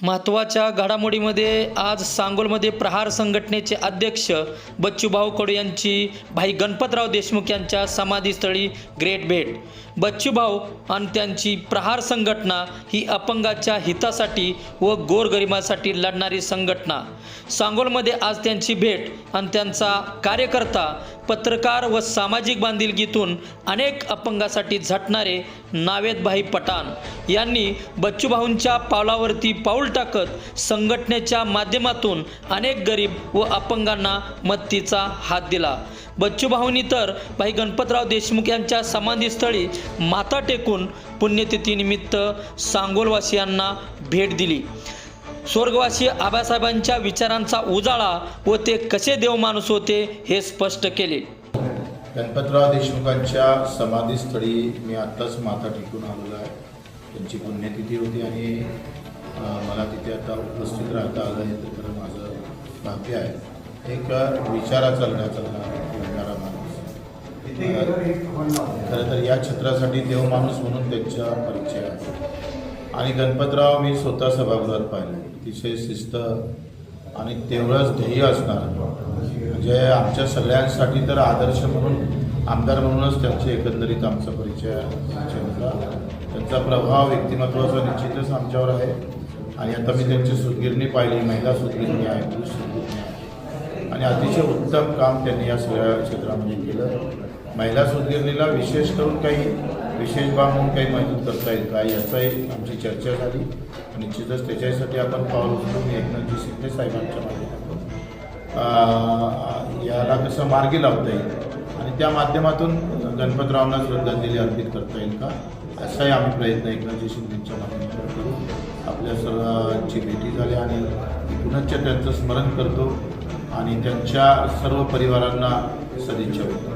महत्त्वाच्या घडामोडीमध्ये आज सांगोलमध्ये प्रहार संघटनेचे अध्यक्ष बच्चूभाऊ कडू यांची भाई गणपतराव देशमुख यांच्या समाधीस्थळी ग्रेट भेट। बच्चूभाऊ आणि त्यांची प्रहार संघटना ही अपंगाच्या हितासाठी व गोरगरिबासाठी लढणारी संघटना। सांगोलमध्ये आज त्यांची भेट आणि त्यांचा कार्यकर्ता पत्रकार व सामाजिक बांधिलकीतून अनेक अपंगासाठी झटणारे नावेदभाई पठाण यांनी बच्चूभाऊंच्या पावलावरती पाऊल टाकत संघटनेच्या माध्यमातून अनेक गरीब व अपंगांना मदतीचा हात दिला। बच्चूभाऊंनी तर भाई गणपतराव देशमुख यांच्या समाधीस्थळी माथा टेकून पुण्यतिथीनिमित्त सांगोलवासियांना भेट दिली। स्वर्गवासी आबासाहेबांच्या विचारांचा उजाळा व ते कसे देवमाणूस होते हे स्पष्ट केले। गणपतराव देशमुखांच्या समाधीस्थळी मी आत्ताच माथा टेकून आलेलो आहे। त्यांची पुण्यतिथी होती आणि मला तिथे आता उपस्थित राहता आलं हे तर माझं भाग्य आहे। एक विचाराचा लढणारा माणूस, खरं तर या क्षेत्रासाठी देवमाणूस म्हणून त्यांचा परिचय आहे। आणि गणपतराव मी स्वतः सभागृहात पाहिले, अतिशय शिस्त आणि तेवढंच ध्येय असणार, म्हणजे आमच्या सगळ्यांसाठी तर आदर्श म्हणून आमदार म्हणूनच त्यांचे एकंदरीत आमचा परिचय होता। त्यांचा प्रभाव व्यक्तिमत्वाचा निश्चितच आमच्यावर आहे। आणि आता मी त्यांची सूतगिरणी पाहिली, महिला सूतगिरणी आहे, पुरुष सूतगिरणी आहे आणि अतिशय उत्तम काम त्यांनी या सगळ्या क्षेत्रामध्ये केलं। महिला सूतगिरणीला विशेष करून काही विशेष बाब म्हणून काही मदत करता येईल का याचाही आमची चर्चा झाली। निश्चितच त्याच्यासाठी आपण पाऊल उचलून एकनाथजी शिंदे साहेबांच्या माध्यमातून याला कसं मार्गी लावता येईल आणि त्या माध्यमातून गणपतरावांना श्रद्धांजली अर्पित करता येईल का असाही आम्ही प्रयत्न एकनाथजी शिंदेच्या माध्यमातून करू। आपल्या सर्वांची भेटी झाली आणि पुनश्च त्यांचं स्मरण करतो आणि त्यांच्या सर्व परिवारांना सदिच्छा देतो।